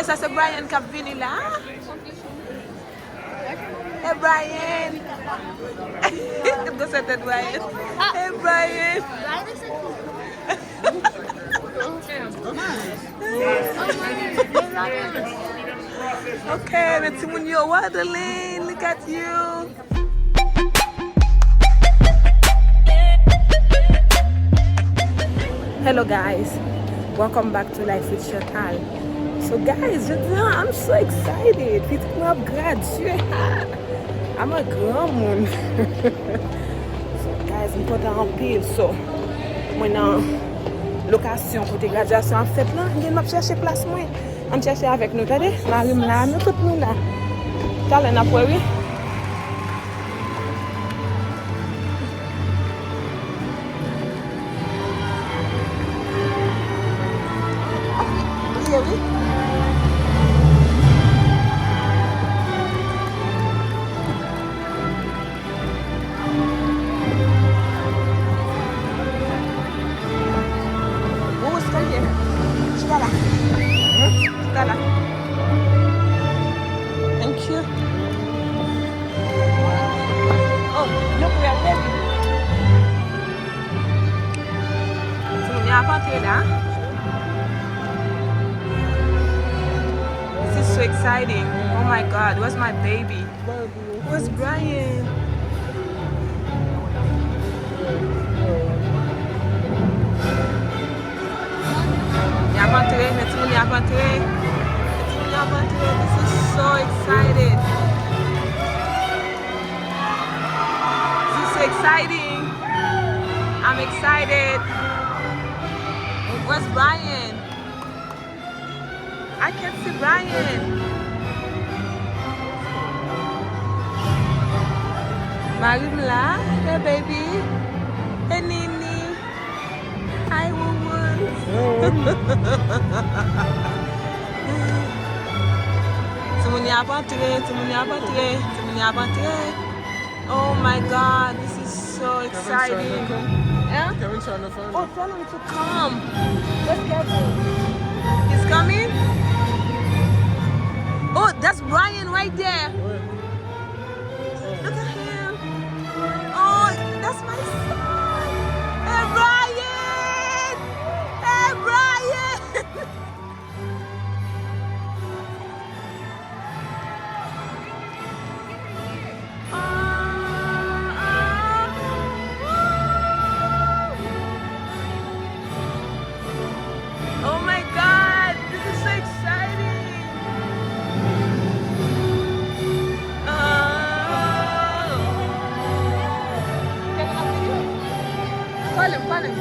Ok, ça c'est Brian qui a venu là. Hey Brian. Go c'était Brian. Hey Brian. Okay, Pitit Nou Yo Gradye, look at you. Hello guys, welcome back to Life with Chantal. So guys, I'm so excited. Pitit Nou Yo Gradye. I'm a grand monde. So guys, I'm content en pile. So, moi dans location côté graduation en fait là, je vais chercher place moi. On chercher avec nous, attendez, Marie là, nous tout nous là. T'as là pour oui. Oui. Thank you. Oh, look, we are ready. So, we are party now. This is so exciting. Oh my God, where's my baby? Where's Brian? This is so excited. This is so exciting. I'm excited. Where's Brian? I can't see Brian. Marimla, hey baby. Hey Nini. Hi Woo. Oh my God, this is so exciting. Yeah? Kevin trying to find Oh, tell him to come. Where's Kevin? He's coming? Oh, that's Brian right there. Look at him. Oh, that's my son. Hey, Brian. Hey, Brian. Oh my God, this is so exciting. Call him.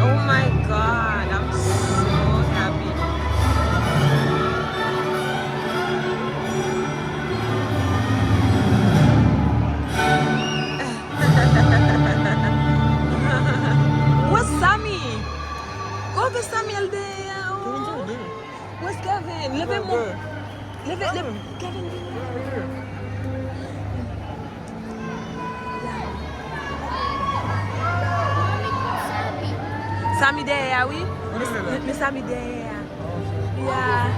Oh my God, I'm so happy. Where's Sammy? Go with Samuel there. Oh. Where's Kevin? Leave him more. Leave Kevin. Sammy there, oui? Miss Sammy there. Yeah.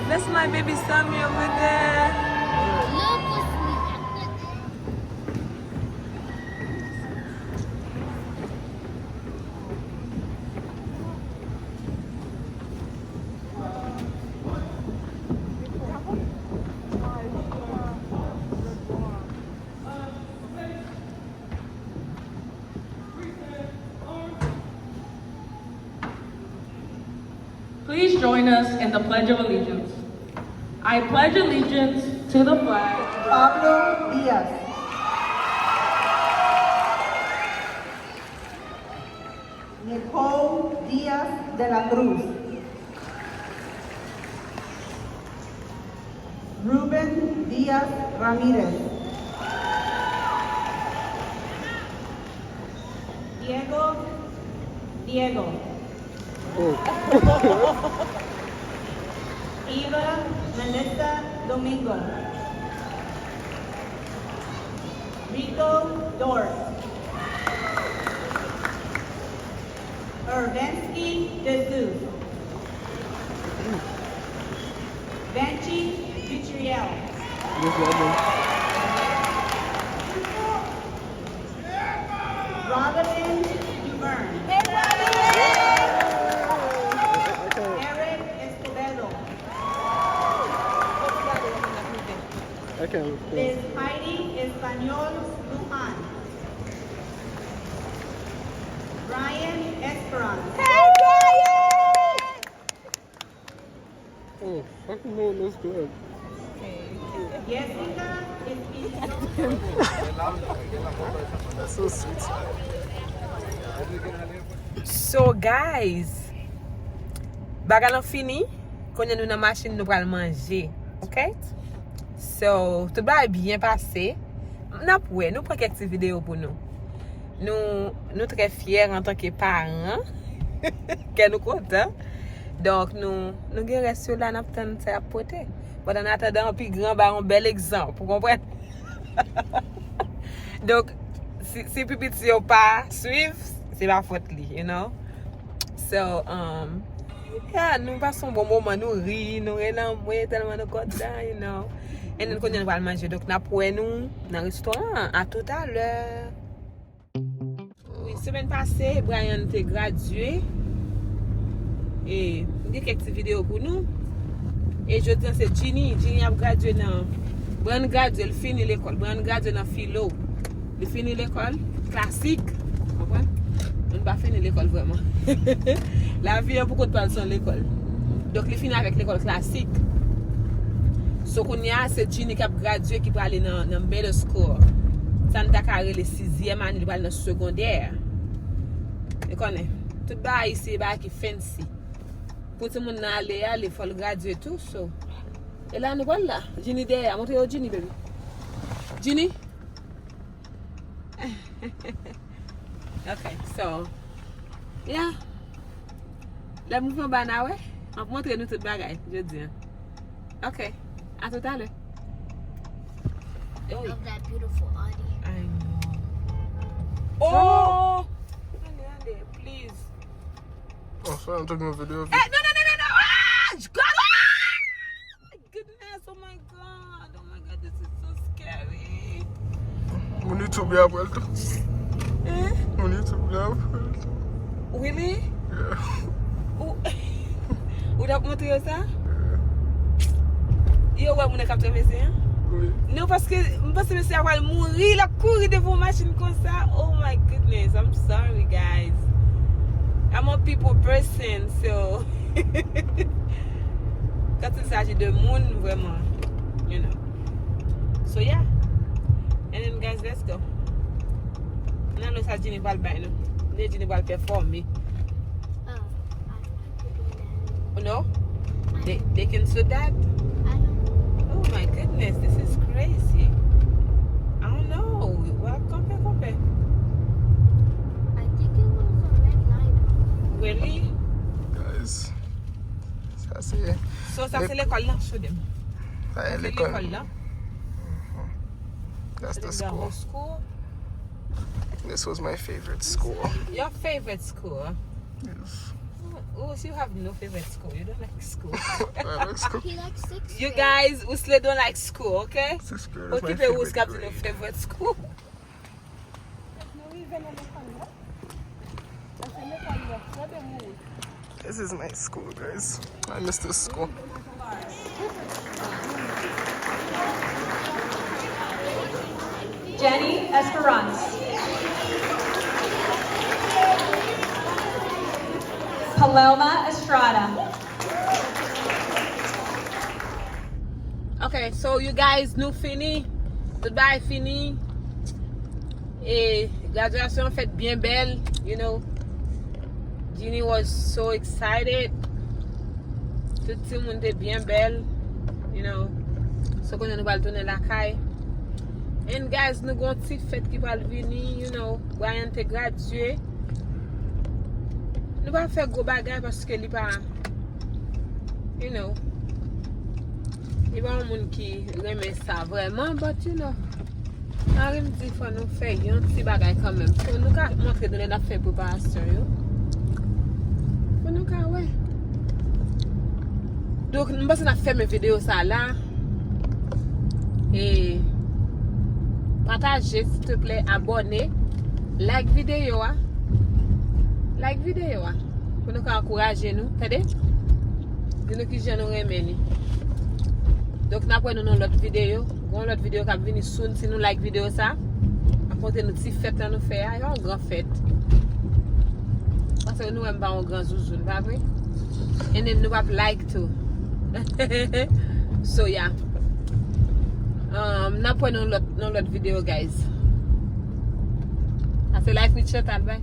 That's my baby Sammy over there. Please join us in the Pledge of Allegiance. I pledge allegiance to the flag. Pablo Díaz. Nicole Díaz de la Cruz. Ruben Diaz Ramirez. Diego. Eva Vanessa Domingo. Rico Dort. Urbansky Jesus. Vanchi Vitriel. Robin Duverne. Eric Escobedo. Liz Heidi Español Lujan. Brian Esperance. Hey, Brian! Oh, fucking no, that's good. Jessica Espino. That's so sweet. So guys, bagan fini, konye nou nan machine nou pral manje, ok? So, tout ba bien passé. Nou pran kek ti video pou nou. Nou tre fier en tant que parents, que nou kontan. Donc, nou gen resyo la nap tan se apote. But en attendant, pi grand ba un bel exemple, pou kompren? Donc, si pipit si yo pa suiv, c'est pas faute li, you know? So, yeah, nou pason bon moment, nou ri, nou relan mwe, telman nou kontan, you know? Et nou konyen val manje, donc na pouè nou nan restaurant, à tout à l'heure. Oui, semaine passée, Brian te gradué. Et, nou gen kek ti video pou nou. Et je dis, c'est Ginny a gradué nan, Brian gradué, il fini l'école, Brian gradué nan philo. Il fini l'école, classique, comprenez? On n'a pas fini l'école vraiment. La vie a beaucoup de personnes à l'école. Donc, il finit avec l'école classique. So, qu'on y a, c'est Ginny qui a gradué, qui peut aller dans middle school. Ça n'a pas le 6e année, il va aller dans le secondaire. Vous connaissez? Tout ça ici, c'est qui fancy. Pour tout le monde aller, il faut le graduer tout. So. Et là, nous voilà. Ginny derrière. Montrez-vous Ginny, baby. Ginny? Okay, so, yeah. Le mouvement bana, ouais. On va montrer nous tout bagay, je dis. Okay, à tout à l'heure. Of that beautiful audience. I know. Oh! Allez, please. Oh, sorry, I'm taking a video of you. Hey, no! Ah! God! Ah! My goodness, oh my God, this is so scary. We need to be able to. We need to be able to. Really? Yeah. Ou dap montre yo sa? Yo wè moun kapte mese, hein? Oui. Non, parce que mese a wal mouri, la kouri devant machine kon sa. Oh my goodness, I'm sorry guys. I'm a people person, so quand il s'agit de moun, vraiment, you know. So yeah. And then guys, let's go. Nan nou sa Ginny val bay nou. Ne Ginny val perform me. Oh no? They can do that? Oh my goodness, this is crazy. I don't know. Well, compare. I think it was a red line. Really? Guys. Ça, c'est. So, ça c'est l'école là? Show them. Ça, C'est l'école. l'école là? That's the The whole school. school? This was my favorite school. Your favorite school? Yes. Oh, so you have no favorite school. You don't like school. I like school. He likes 6th You grade. guys, Usle don't like school, okay? Sixth grade is But my keep it who's favorite captain grade. of favorite school. This is my school, guys. I miss this school. Jenny Esperance. Paloma Estrada. Okay, so you guys nous fini. Goodbye fini. Et graduation faite bien belle, you know. Ginny was so excited. Tout le monde était bien belle, you know. So konnen nou pal tourner la kay. And guys, nou gon ti fête ki pal vini, you know, Brian te gradye. Nou pa fè gros bagay paske li pa, you know, li pa un moun ki reme sa vreman, but you know, nan rim di fwa nou fè yon ti bagay kanmem. So nou ka montre donè na fè preparasyon yo. Fwa nou ka wè. Donc, nou basi na fè men video sa la. Et partager s'il te plaît, abonner, like vidéo a. Like vidéo a. Pour nous encourager nous, t'as-tu? Dis nous qui j'en aurait mené. Donc nous prenons l'autre vidéo, l'autre vidéo qui va venir soon si nous like vidéo ça. Apporter nos petites fêtes à nous faire, il y a une grande fête. Parce que nous n'aimons pas un grand zouzou, pas vrai? Et nous pas like tout. So yeah. Now put on lot video guys. I feel like we chat bye.